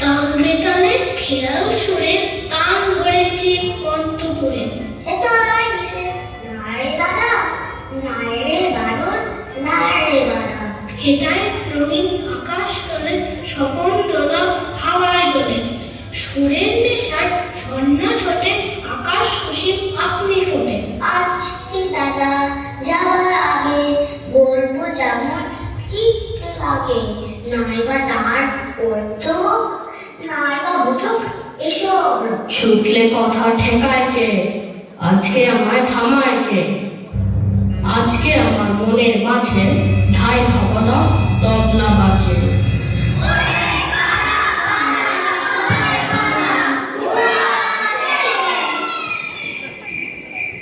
তাল বেতালে খেয়াল সুরে তান ধরেছি কণ্ঠপুরে। এটাই নিষেধ নারে দাদা, নারে বারণ, নারে বাধা। হেতায় রঙিন আকাশ তোলে, স্বপন দোলা হাওয়ায় দোলে। সুরের নেশায় ঝর্ণা ছোটে, আকাশ খুশি আপনি ফোটে। আজকে দাদা যাওয়ার আগে বলবো যেমন চিত্তে লাগে, নাইবা তার অর্থ নাইবা বুঝুক এসব। ছুটলে কথা ঠেকায় কে, আজকে আমায় থামায় কে? আজকে আমার মনের মাঝে ঠাই ভাবনা তবলা বাজে।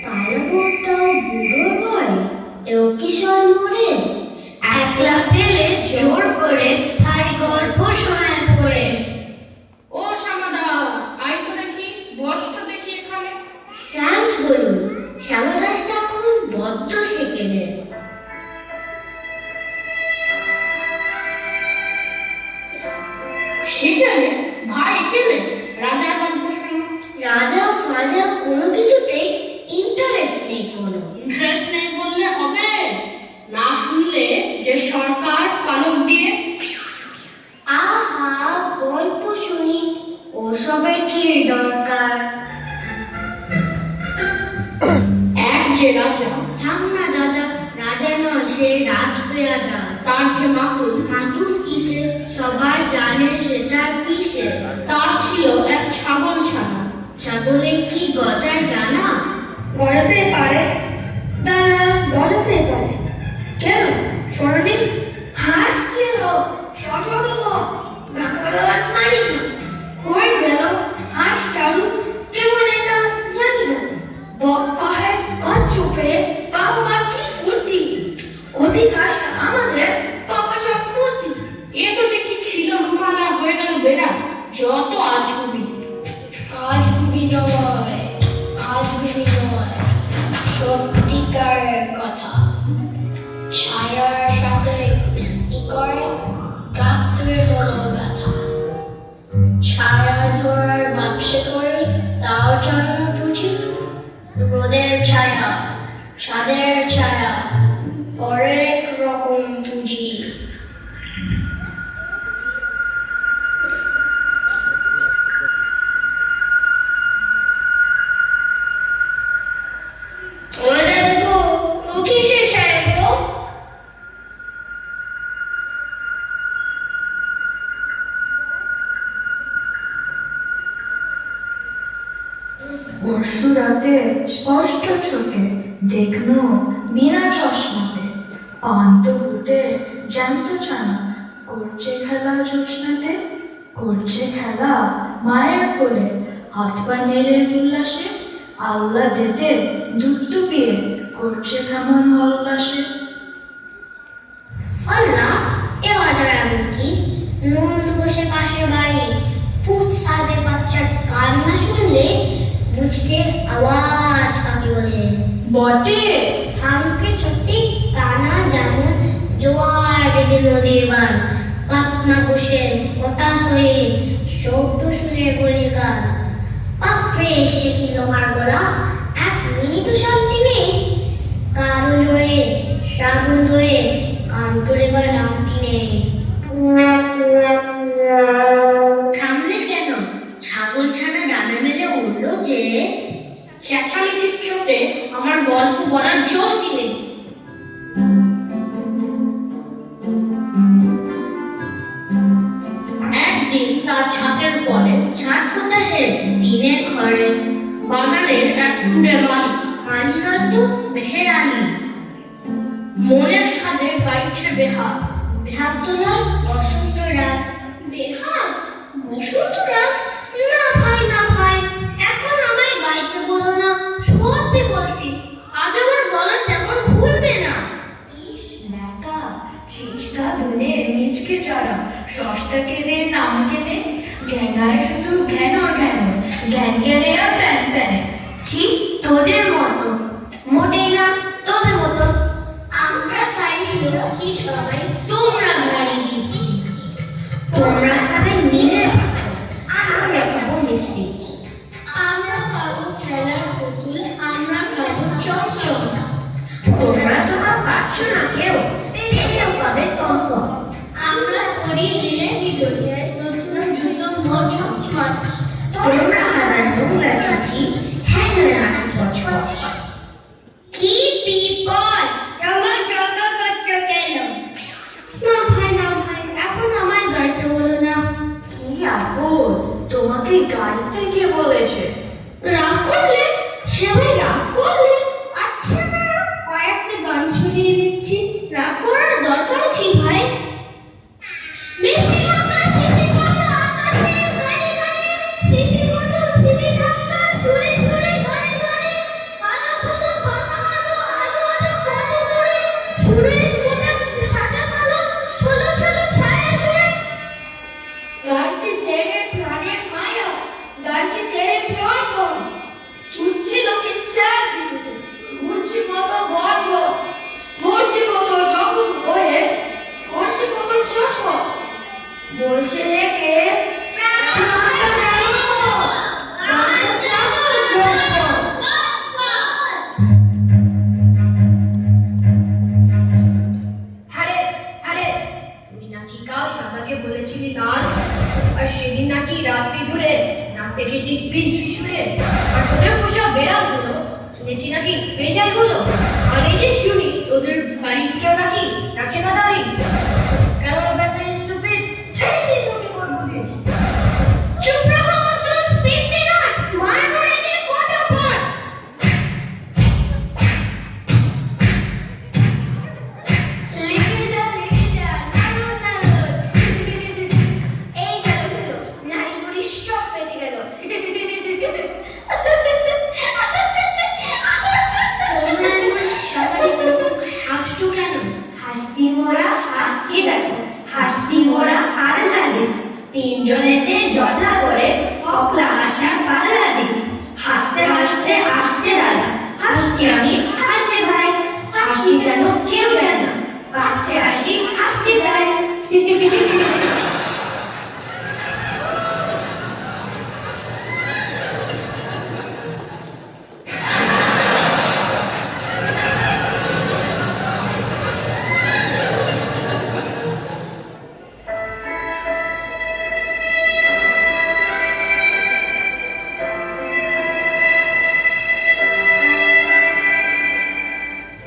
পালবটাও বুড়োর ভয়, এও কিশোর মোড়ে। একলা পেলে জোর করে হাই গল্প শোনায় পড়ে। ও শ্যামাদাস, আই তো দেখি, বস তো দেখি এখানে। স্যামস বলুন, শ্যামাদাসটা এখন বড্ড সেকেলে। সেটালে ভাই গেলে রাজার গল্প শোনো। রাজা ফাজা কোনো কিছুতেই ইন্টারেস্ট নেই কোনো। ইন্টারেস্ট নেই বললে হবে, না শুনলে যে সরকার পালক দিয়ে। আহা, গল্প শুনি, ওসবের কি দরকার? এক যে রাজা, থাম না দাদা, রাজা নয় সে রাজপেয়াদা। তার যে মাতুল, মাতুল কিসে সবাই জানে সেটা পিসে। তার ছিল এক ছাগল ছানা। ছাগলের কি গজায় দানা? গলাতে পারে দানা, গলাতে পারে কেন শোনি? হাঁস ছিল সজল গাখরান মারি না, হয়ে গেল হাঁস চালু কেমন এটা জানি না। বক কহে কত চুপে পাও বা কি ফুর্তি, অধিক আশা আমাদের পকচক মূর্তি। এ তো দেখি ছিল রুমালা, হয়ে গেল বেড়া। যত আজগুবি। আজগুবি নয়, আজগুবি নয়, সত্যিকার কথা। ছায়ার সাথে কুস্তি করে গাত্রে হলো ব্যথা। ছায়া ধরার ব্যবসা করে তাও জানো বুঝি। রোদের ছায়া, ছাদের ছায়া, হরেক রকম পুঁজি। পরশু রাতে স্পষ্ট চোখে দেখনো বিনা চশমাতে পান্ত ভূতের জ্যান্ত ছানা করছে খেলা জোৎস্নাতে, করছে খেলা মায়ের কোলে, হাত পা নেড়ে উল্লাসে, আল্লাহ দেতে দুপদুপিয়ে করছে কেমন হল্লাসে। আল্লাহ, এ অজয় আমি কি নন্দ বসে পাশের বাড়ি, পুত সাহেবের বাচ্চার কান্না শুনলে বুঝতে আওয়াজ কাকে বলে। বটে হামকে ছোট্টি কানা যেমন জোয়ার বেগে নদীর বান, কাপনা বসে হতাশ হয়ে শব্দ শুনে বলি গান। পাত্রে এসে কি লোহার গলা, এক মিনিটও শান্তি নেই। কারো জোরে শ্রাবণ ধরে কান্তরে বার নামটি নেই। থামলে কেন? ছাগল ছানা ডানা মেলে উঠলো যে। চেঁচামেচির চোটে আমার গল্প বলার জোর দিলে। একদিন তার ছাদের পরে, ছাদ কোথায় হে? টিনের ঘরে। বাগানের এক কুড়ে মালি, মালি নয়তো মেহের আলী। মনের সাথে গাইছে বেহাগ। বেহাগ তো নয়, বসন্ত রাগ। বেহাগ? বসন্ত রাগ? না ভাই না ভাই, এখন আমায় গাইতে বলো না, সত্যি বলছি আজ আমার গলা তেমন খুলবে না। ইস ন্যাকা, ছিচকা ধনে মিচকে চড়া, সস্তা কেনে নাম কেনে, জ্ঞানায় শুধু ঘ্যানর ঘ্যানর, জ্ঞান জ্ঞানে আর প্যান প্যানে। ঠিক তোদের মতো, মোটেই না তোদের মতো। আমরা খাই লক্ষ্মী সবাই, তোমরা ভারী বেশি, তোমরা খাবে নিলে ছমছমছমছ তোমরা আমার নোংরা চিঠি হ্যাংলে নাকি ফচফচ কি বিপদ তোমরা যোগ করছো কেন না ভাই এখন আমায় গাইতে বলো না। কি আপদ, তোমাকে গাইতে কে বলেছে? রাগ করলে? হ্যাঁ ভাই রাগ করলে? আচ্ছা না কয়েকটা গান শুনিয়ে দিচ্ছি, রাগ করার দরকার কি ভাই? গাইছে তেরে প্রাণের মায়া, গাইছে তেরে প্রাণ, ছুটছে লোকের চারদিকে, ঘুরছে কত গর্ব, মরছে কত জখম হয়ে, করছে কত চশমা, বলছে একে হারে হারে, তুই নাকি কাল সাদাকে বলেছিলি লাল, আর সেদিন নাকি রাত্রি জুড়ে নাক দেখেছিস বৃদ্ধি সুরে, আর তোদের পোষা বেড়াল গুলো শুনেছি নাকি বেজাই হলো, আর এই যে শুনি তোদের বাড়ির কেউ নাকি রাখে না দাঁড়ি। কেন ব্যাপারটা স্টুপিড, ছেড়ে তোকে করবো দিস। চুপ রহো, তুম স্পিড দিনা মার করে দে ফটাফট। এই গেল নারী বুড়ি সব ফেটে গেল। তোমরা এমন সাংঘাতিক রকম হাসছো কেন? হাসছি মোরা হাসছি দেখো, হাসছি মোরা আর লাগে, তিনজনেতে জটলা করে ফকলা হাসা পাল্লা দিই, হাসতে হাসতে আসছে দাদা, হাসছি আমি হাসছে ভাই, হাসছি কেন কেউ জানে না, পাচ্ছে হাসি হাসছে ভাই।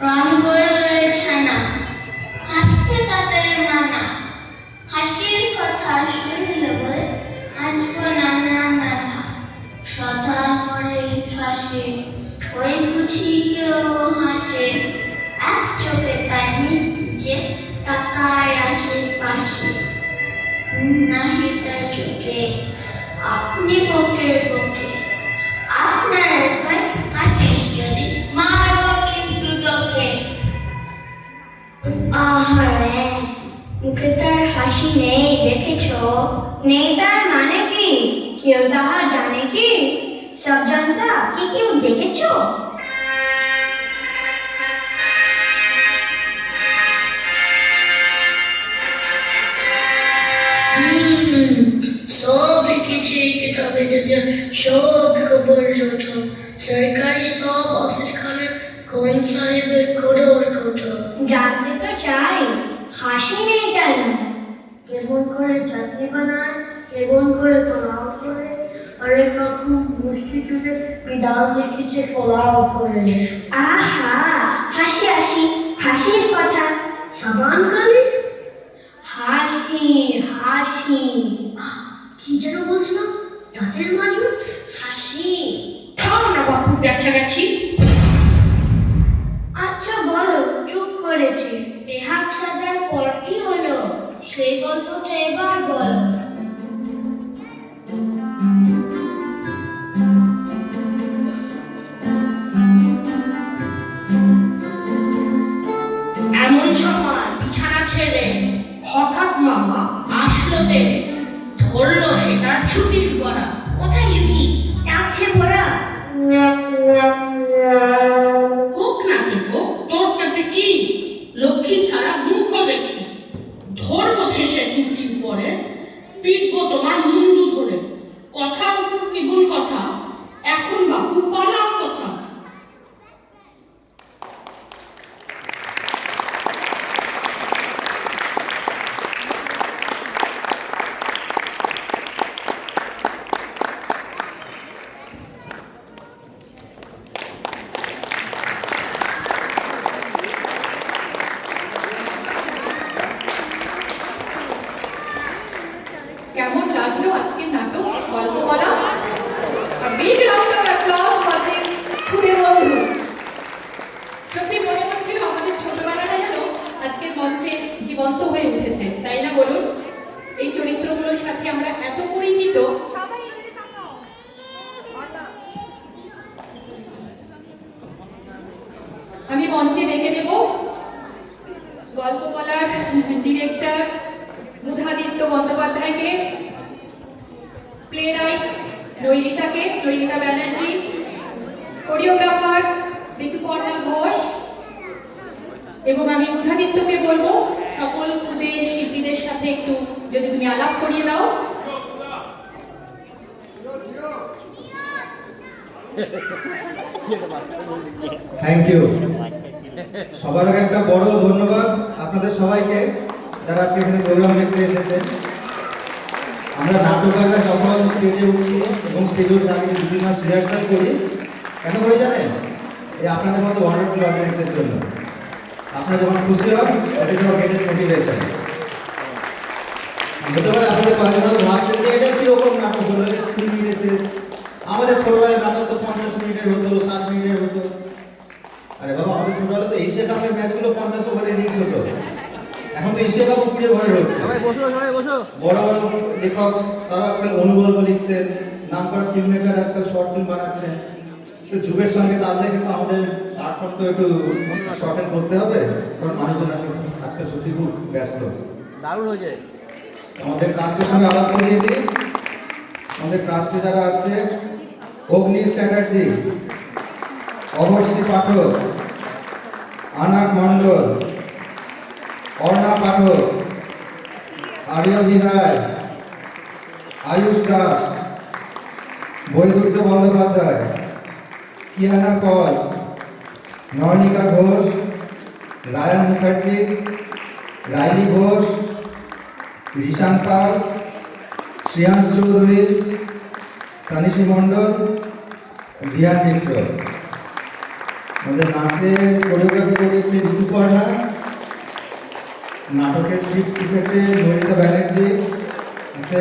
রাম করে ছানা হাসতে তাদের মানা, হাসির কথা শুনলে বলে হাসবো নানা নানা, সদা মরে ইতিহাসে ওই বুঝি কেউ হাসে, এক চোখে তাই মিটে তাকায় আশেপাশে, নাহি তার চোখে আপনি বকে বকে, আপনার একাই হাসিস যদি মারবো কিন্তু তোকে। আহারে মুখে তার হাসি নেই দেখেছো? নেই তার মানে কি? কেউ তাহা জানে কি? সব জানতা কি কেউ দেখেছো? सब लिखिए किताबें दुनिया सब खबर जोता सरकारी सब ऑफिस खाने कौन साहिब कोडोर कोटो জানতে তো চাই, হাসি নেই কেন? কেমন করে চাকরি বানায়, কেমন করে পোলাও করে, অনেক রকম গোষ্ঠী জুড়ে বিড়াল লিখেছে ফলাও করে। আহা, হাসি হাসি হাসির কথা সাবান কালি, হাসি হাসি কি যেন বলছিল দাঁতের মাজুর হাসি। থাম না বাপু কাছাকাছি। আচ্ছা বলো, চুপ করেছি। বেহাগ সাজার পর কি হলো সেই গল্পটা এবার বলো। এমন সময় বিছানা ছেড়ে হঠাৎ মামা আসলো তেরে, ধরলো সে তার ছুটির গড়া। কোথায় জুটি? ডাকছে ভরা। হোক না টেকো, তোর তাতে কি? লক্ষ্মী ছাড়া মুখ দেখি, ধরবো ঠেসে টুটির পরে, পিটবো তোমার মুন্ডু ধরে। কথার উপর কেবল কথা, এখন বাপু পালাও কথা। আজকের নাটক গল্প বলা। A big round of applause for this খুদে বন্ধু। সত্যি মনে হচ্ছিল আমাদের ছোটবেলাটা যেন আজকের মঞ্চে জীবন্ত হয়ে উঠেছে, তাই না বলুন? এই চরিত্রগুলোর সাথে আমরা এত পরিচিত। আমি মঞ্চে ডেকে নেব গল্প বলার ডিরেক্টর বুধাদিত্য বন্দ্যোপাধ্যায়কে, playwright Nairita Banerjee, choreographer Rituparna Ghosh, এবং আমি বুধাদিত্যকে বলবো সকল খুদে শিল্পীদের সাথে একটু যদি তুমি আলাপ করিয়ে দাও। Thank you. সবার আগে একটা বড় ধন্যবাদ আপনাদের সবাইকে যারা আজকে এখানে প্রোগ্রাম দেখতে এসেছেন। আমরা নাট্যকাররা যখন স্টেজে উঠি এবং স্টেজে উঠার আগে 2-3 মাস রিহার্সাল করি, কেন করি জানেন? এই আপনাদের মতো ওয়ান্ডারফুল অডিয়েন্সের জন্য। আপনারা যখন খুশি হন, that is our greatest motivation. হতে পারে আপনাদের কয়েকজন হয়তো ভাবছেন যে এটা কীরকম নাটক হলো, 3 মিনিটে শেষ। আমাদের ছোটবেলার নাটক তো 50 মিনিটের হতো, 60 মিনিটের হতো। আরে বাবা, আমাদের ছোটবেলা তো এশিয়া কাপের ম্যাচগুলো 50 ওভারে রিলিজ হতো। এখন তো এশিয়া কাপও 20 ওভারে হচ্ছে। বড় বড় লেখক তারা আজকাল অনুগল্প লিখছেন, নাম করা ফিল্ম মেকার আজকাল শর্ট ফিল্ম বানাচ্ছেন। তো যুগের সঙ্গে তাহলে কিন্তু আমাদের আর্ট ফর্মটা একটু শর্টেন করতে হবে, কারণ মানুষজন আজকাল সত্যি খুব ব্যস্ত। দারুণ হয়েছে। আমাদের কাস্টের সঙ্গে আলাপ করিয়ে দিই। আমাদের কাস্টে যারা আছে: অগ্নির চ্যাটার্জি, অবর্ষী পাঠক, আনাক মণ্ডল, অর্ণা পাঠক, আর্য বিনায়, আয়ুষ দাস, বৈদুর্য বন্দ্যোপাধ্যায়, কিয়ানা পল, নয়নিকা ঘোষ, রায়ান মুখার্জি, রাইলি ঘোষ, ঋষান পাল, শ্রেয়াংশ চৌধুরী, তানিশী মণ্ডল, বিহান মিত্র। আমাদের নাচের কোরিওগ্রাফি করেছে ঋতুপর্ণা, নাটকের স্ক্রিপ্ট লিখেছে নৈরিতা ব্যানার্জি আছে।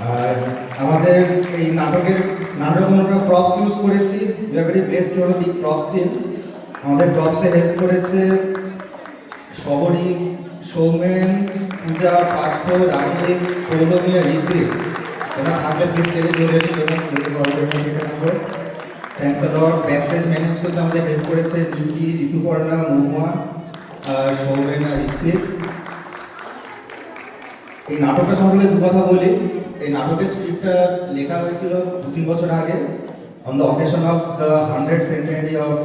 আর আমাদের এই নাটকের নানা রকম আমরা প্রপস ইউজ করেছি। We are very blessed to have a big props team. আমাদের প্রপসে হেল্প করেছে শবরী, সৌমেন, পূজা, পার্থ, রাজীব, পৌলমী আর ঋত্বিক। তোমরা থাকলে প্লিজ স্টেজে চলে এসে থাকবো। Thanks a lot. Back stage manage করতে আমাদের হেল্প করেছে নিকি, ঋতুপর্ণা, মহুয়া, সৌমেন আর ঋত্বিক। এই নাটকটা সম্পর্কে 2 কথা বলি। এই নাটকের স্ক্রিপ্টটা লেখা হয়েছিল 2-3 বছর আগে, on the occasion of the 100th century of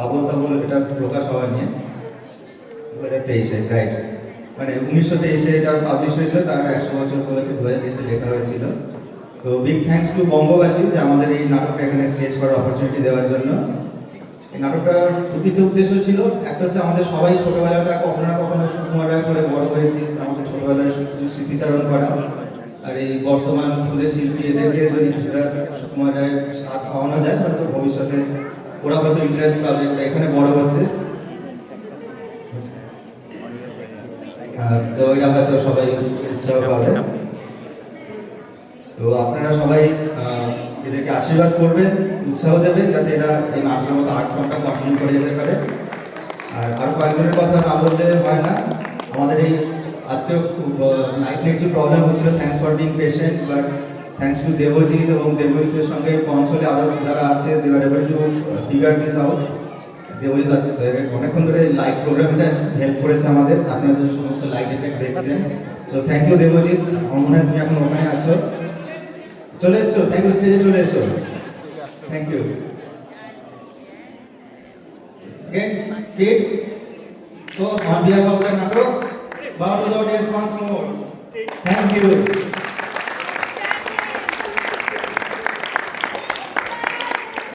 Abol Tabol, এটা প্রকাশ হওয়া নিয়ে 2023-এ, রাইট, মানে 1923-এ এটা পাবলিশ হয়েছিল। তার 100 বছর উপলক্ষে 2023-এ লেখা হয়েছিল। তো বিগ থ্যাঙ্কস টু বঙ্গবাসী যে আমাদের এই নাটকটা এখানে স্টেজ করার অপরচুনিটি দেওয়ার জন্য। এই নাটকটার 2-3টে উদ্দেশ্য ছিল। একটা হচ্ছে আমাদের সবাই ছোটোবেলাটা কখনো না কখনো সুকুমার রায় করে বড় হয়েছি, আমাদের ছোটোবেলার কিছু স্মৃতিচারণ করা। আর এই বর্তমান খুদে শিল্পী এদেরকে যদি কিছুটা সুকুমার রায়ের স্বাদ খাওয়ানো যায়, হয়তো ভবিষ্যতে ওরা হয়তো ইন্টারেস্ট পাবে, ওরা এখানে বড় হচ্ছে। তো এটা হয়তো সবাই উৎসাহ পাবে। তো আপনারা সবাই এদেরকে আশীর্বাদ করবেন, উৎসাহ দেবেন, যাতে এরা এই নাটকের মতো আর্ট ফর্মটা কন্টিনিউ করে যেতে পারে। আর কয়েকজনের কথা না বললে হয় না। আমাদের এই আজকে নাইটে কিছু প্রবলেম হচ্ছিল, thanks for being patient, but thanks to Debjit এবং দেবজিতের সঙ্গে কনসোলে আরও যারা আছে, they are able to figure this out. Debjit আছে অনেকক্ষণ ধরে লাইভ প্রোগ্রামটা হেল্প করেছে আমাদের, আপনারা যে সমস্ত লাইট এফেক্ট দেখলেন। So thank you Debjit. আমার মনে হয় তুমি এখন ওখানে আছো, চলে এসছো। থ্যাংক ইউ, স্টেজে চলে এসো। Thank you. Again, kids, so on behalf of the Natok, bow to the audience once more. Thank you.